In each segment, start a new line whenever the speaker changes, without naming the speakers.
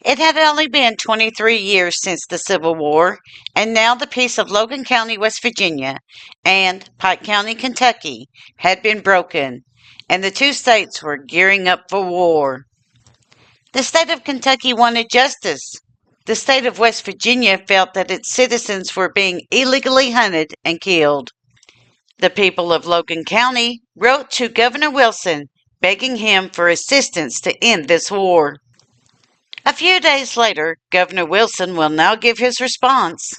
It had only been 23 years since the Civil War, and now the peace of Logan County, West Virginia, and Pike County, Kentucky, had been broken, and the two states were gearing up for war. The state of Kentucky wanted justice. The state of West Virginia felt that its citizens were being illegally hunted and killed. The people of Logan County wrote to Governor Wilson begging him for assistance to end this war. A few days later, Governor Wilson will now give his response.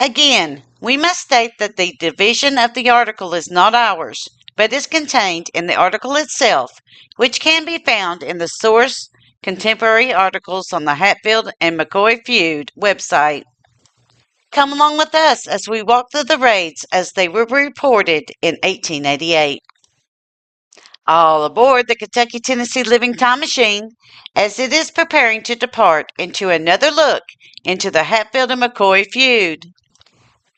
Again, we must state that the division of the article is not ours, but is contained in the article itself, which can be found in the source contemporary articles on the Hatfield and McCoy Feud website. Come along with us as we walk through the raids as they were reported in 1888. All aboard the Kentucky-Tennessee Living Time Machine as it is preparing to depart into another look into the Hatfield and McCoy feud.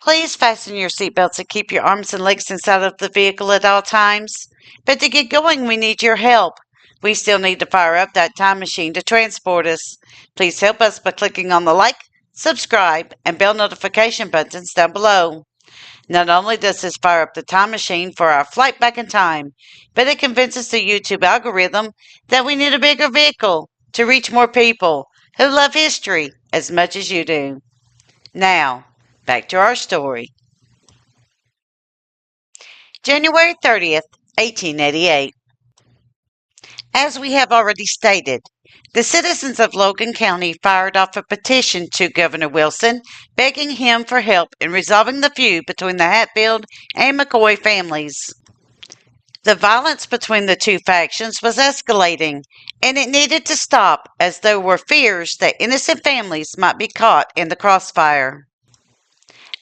Please fasten your seatbelts and keep your arms and legs inside of the vehicle at all times. But to get going, we need your help. We still need to fire up that time machine to transport us. Please help us by clicking on the like, subscribe, and bell notification buttons down below. Not only does this fire up the time machine for our flight back in time, but it convinces the YouTube algorithm that we need a bigger vehicle to reach more people who love history as much as you do. Now, back to our story. January 30th, 1888. As we have already stated, the citizens of Logan County fired off a petition to Governor Wilson begging him for help in resolving the feud between the Hatfield and McCoy families. The violence between the two factions was escalating, and it needed to stop as there were fears that innocent families might be caught in the crossfire.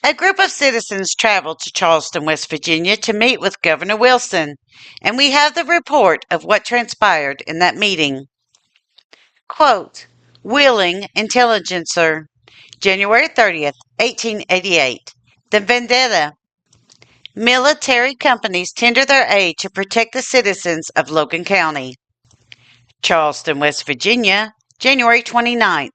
A group of citizens traveled to Charleston, West Virginia to meet with Governor Wilson, and we have the report of what transpired in that meeting. Quote, Wheeling Intelligencer, January 30th, 1888. The Vendetta. Military companies tender their aid to protect the citizens of Logan County. Charleston, West Virginia, January 29th.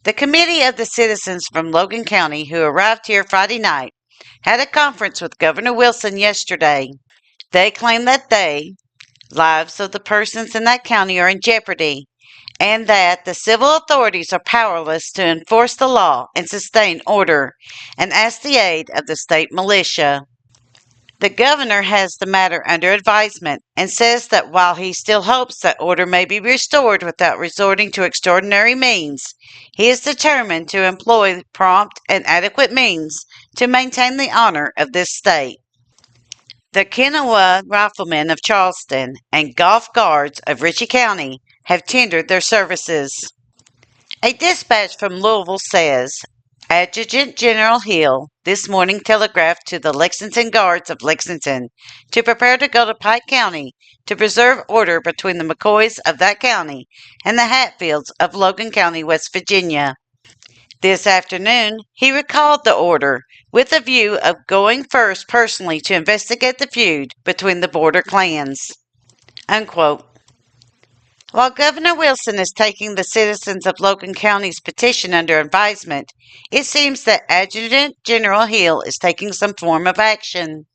The committee of the citizens from Logan County who arrived here Friday night had a conference with Governor Wilson yesterday. They claim that lives of the persons in that county are in jeopardy, and that the civil authorities are powerless to enforce the law and sustain order, and ask the aid of the state militia. The governor has the matter under advisement and says that while he still hopes that order may be restored without resorting to extraordinary means, he is determined to employ prompt and adequate means to maintain the honor of this state. The Kennewa Riflemen of Charleston and Golf Guards of Ritchie County have tendered their services. A dispatch from Louisville says, Adjutant General Hill this morning telegraphed to the Lexington Guards of Lexington to prepare to go to Pike County to preserve order between the McCoys of that county and the Hatfields of Logan County, West Virginia. This afternoon, he recalled the order with a view of going first personally to investigate the feud between the border clans. Unquote. While Governor Wilson is taking the citizens of Logan County's petition under advisement, it seems that Adjutant General Hill is taking some form of action.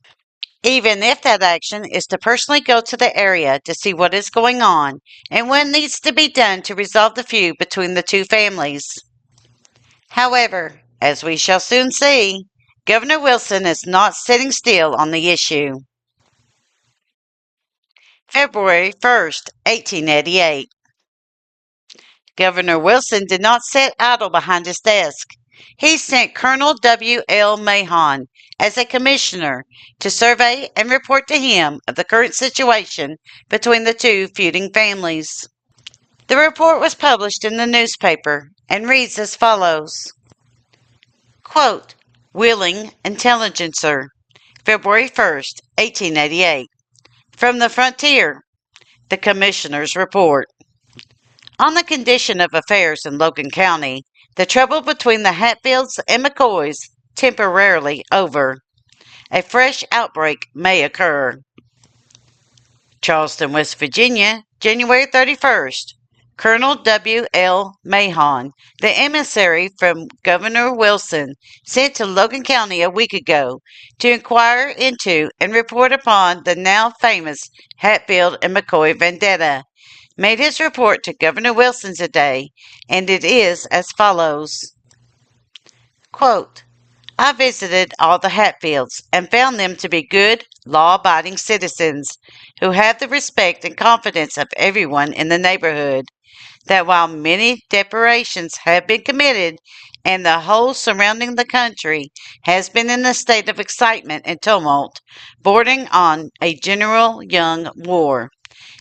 Even if that action is to personally go to the area to see what is going on and what needs to be done to resolve the feud between the two families. However, as we shall soon see, Governor Wilson is not sitting still on the issue. February 1st, 1888. Governor Wilson did not sit idle behind his desk. He sent Colonel W. L. Mahon as a commissioner to survey and report to him of the current situation between the two feuding families. The report was published in the newspaper and reads as follows. Quote, Wheeling Intelligencer, February 1st, 1888. From the frontier, the Commissioner's Report. On the condition of affairs in Logan County, the trouble between the Hatfields and McCoys temporarily over. A fresh outbreak may occur. Charleston, West Virginia, January 31st. Colonel W. L. Mahon, the emissary from Governor Wilson, sent to Logan County a week ago to inquire into and report upon the now famous Hatfield and McCoy vendetta, made his report to Governor Wilson today, and it is as follows. Quote, I visited all the Hatfields and found them to be good, law-abiding citizens who have the respect and confidence of everyone in the neighborhood, that while many depredations have been committed and the whole surrounding the country has been in a state of excitement and tumult, bordering on a general young war,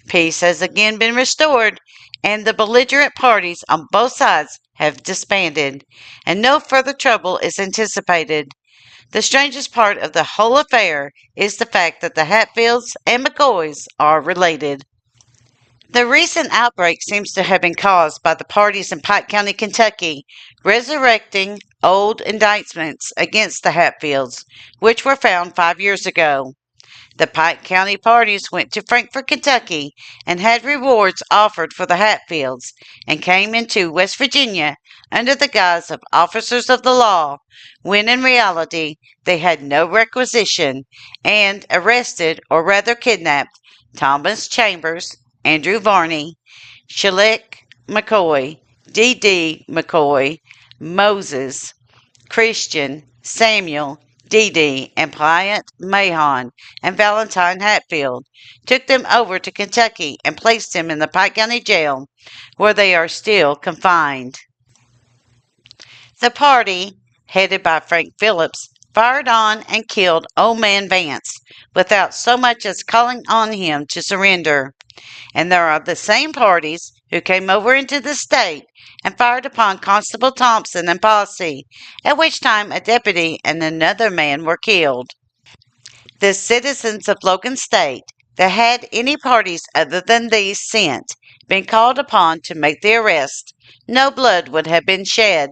peace has again been restored, and the belligerent parties on both sides have disbanded, and no further trouble is anticipated. The strangest part of the whole affair is the fact that the Hatfields and McCoys are related. The recent outbreak seems to have been caused by the parties in Pike County, Kentucky, resurrecting old indictments against the Hatfields, which were found 5 years ago. The Pike County parties went to Frankfort, Kentucky, and had rewards offered for the Hatfields, and came into West Virginia under the guise of officers of the law, when in reality they had no requisition, and arrested, or rather kidnapped, Thomas Chambers, Andrew Varney, Shelley McCoy, D.D. McCoy, Moses, Christian, Samuel, Dee and Pliant Mahon, and Valentine Hatfield, took them over to Kentucky and placed them in the Pike County Jail, where they are still confined. The party, headed by Frank Phillips, fired on and killed Old Man Vance without so much as calling on him to surrender. And there are the same parties who came over into the state and fired upon Constable Thompson and posse, at which time a deputy and another man were killed. The citizens of Logan State, that had any parties other than these sent, been called upon to make the arrest, no blood would have been shed.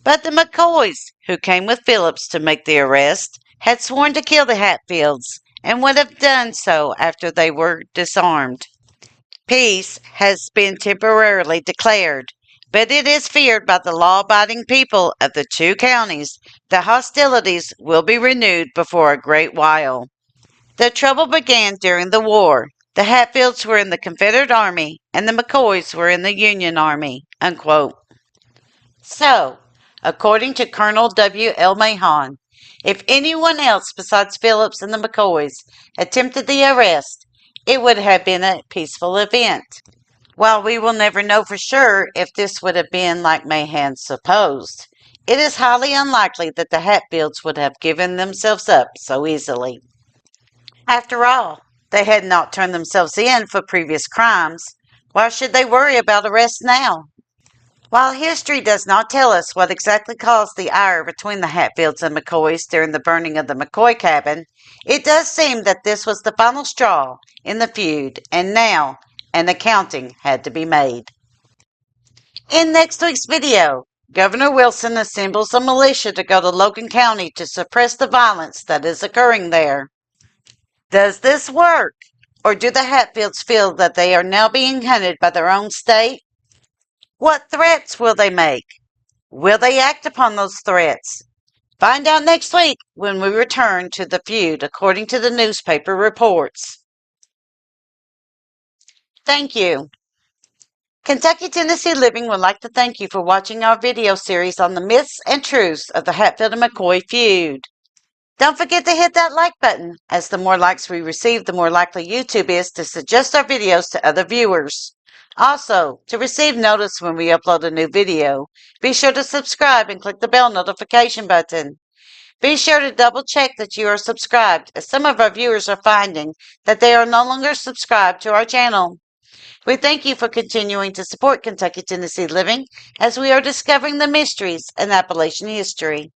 But the McCoys, who came with Phillips to make the arrest, had sworn to kill the Hatfields, and would have done so after they were disarmed. Peace has been temporarily declared, but it is feared by the law-abiding people of the two counties that hostilities will be renewed before a great while. The trouble began during the war. The Hatfields were in the Confederate Army, and the McCoys were in the Union Army. Unquote. So, according to Colonel W. L. Mahon, if anyone else besides Phillips and the McCoys attempted the arrest, it would have been a peaceful event. While we will never know for sure if this would have been like Mahon supposed, it is highly unlikely that the Hatfields would have given themselves up so easily. After all, they had not turned themselves in for previous crimes. Why should they worry about arrest now? While history does not tell us what exactly caused the ire between the Hatfields and McCoys during the burning of the McCoy cabin, it does seem that this was the final straw in the feud, and now an accounting had to be made. In next week's video, Governor Wilson assembles a militia to go to Logan County to suppress the violence that is occurring there. Does this work, or do the Hatfields feel that they are now being hunted by their own state? What threats will they make? Will they act upon those threats? Find out next week when we return to the feud according to the newspaper reports. Thank you. Kentucky Tennessee Living would like to thank you for watching our video series on the myths and truths of the Hatfield and McCoy feud. Don't forget to hit that like button, as the more likes we receive, the more likely YouTube is to suggest our videos to other viewers. Also, to receive notice when we upload a new video, be sure to subscribe and click the bell notification button. Be sure to double check that you are subscribed, as some of our viewers are finding that they are no longer subscribed to our channel. We thank you for continuing to support Kentucky Tennessee Living as we are discovering the mysteries in Appalachian history.